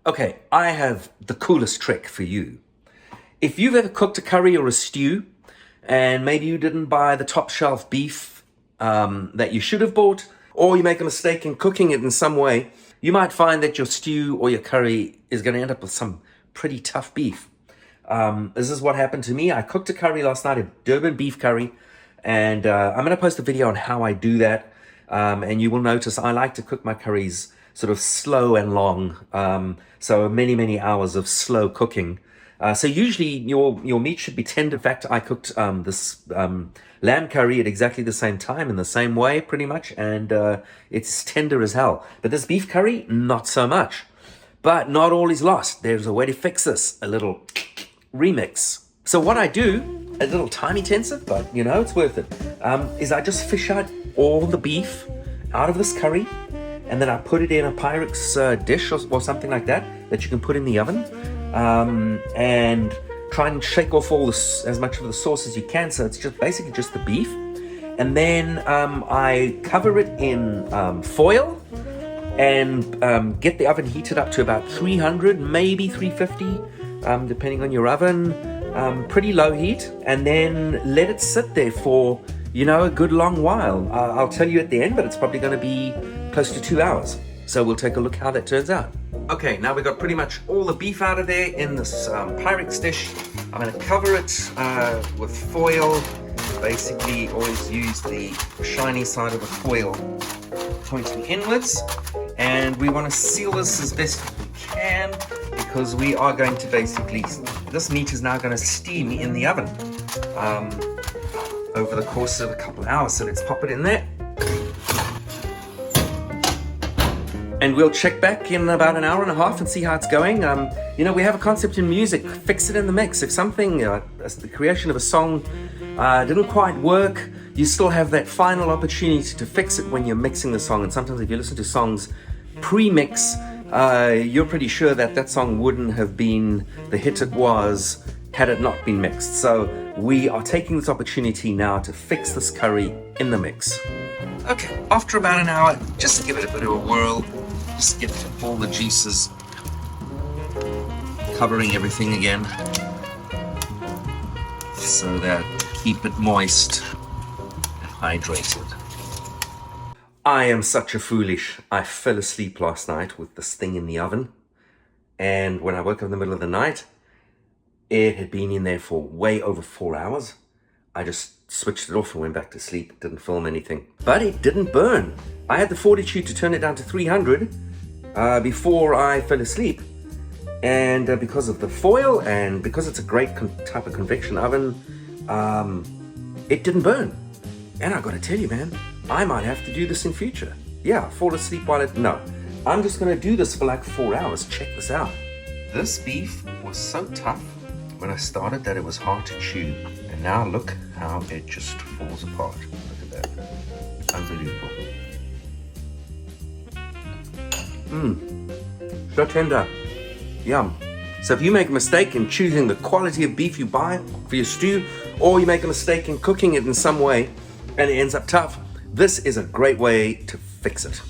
Okay, I have the coolest trick for you. If you've ever cooked a curry or a stew, and maybe you didn't buy the top shelf beef that you should have bought, or you make a mistake in cooking it in some way, you might find that your stew or your curry is going to end up with some pretty tough beef. This is what happened to me. I cooked a curry last night, a Durban beef curry, and I'm going to post a video on how I do that. And you will notice I like to cook my curries sort of slow and long, so many hours of slow cooking. So usually your meat should be tender. In fact, I cooked this lamb curry at exactly the same time in the same way, pretty much, and it's tender as hell. But this beef curry, not so much. But not all is lost. There's a way to fix this, a little remix. So what I do, a little time intensive, but you know, it's worth it, is I just fish out all the beef out of this curry, and then I put it in a pyrex dish or something like that you can put in the oven, and try and shake off all this, as much of the sauce as you can, so it's just basically just the beef. And then I cover it in foil and get the oven heated up to about 300, maybe 350, depending on your oven, pretty low heat, and then let it sit there for, you know, a good long while. I'll tell you at the end, but it's probably going to be close to 2 hours. So we'll take a look how that turns out. Okay, now we've got pretty much all the beef out of there in this pyrex dish. I'm going to cover it with foil. Basically, always use the shiny side of the foil pointing inwards. And we want to seal this as best we can, because we are going to basically, this meat is now going to steam in the oven over the course of a couple of hours. So let's pop it in there. And we'll check back in about an hour and a half and see how it's going. You know, we have a concept in music, fix it in the mix. If something, the creation of a song didn't quite work, you still have that final opportunity to fix it when you're mixing the song. And sometimes if you listen to songs pre-mix, you're pretty sure that that song wouldn't have been the hit it was had it not been mixed. So we are taking this opportunity now to fix this curry in the mix. Okay, after about an hour, just give it a bit of a whirl. Just get all the juices covering everything again, so that keep it moist and hydrated. I am such a foolish. I fell asleep last night with this thing in the oven, and when I woke up in the middle of the night, it had been in there for way over 4 hours. I just switched it off and went back to sleep. Didn't film anything. But it didn't burn. I had the fortitude to turn it down to 300 before I fell asleep. And because of the foil and because it's a great type of convection oven, it didn't burn. And I gotta tell you, man, I might have to do this in future. Yeah, fall asleep while no. I'm just gonna do this for like 4 hours. Check this out. This beef was so tough when I started that it was hard to chew. And now look how it just falls apart. Look at that. Unbelievable. So tender. Yum. So if you make a mistake in choosing the quality of beef you buy for your stew, or you make a mistake in cooking it in some way and it ends up tough, this is a great way to fix it.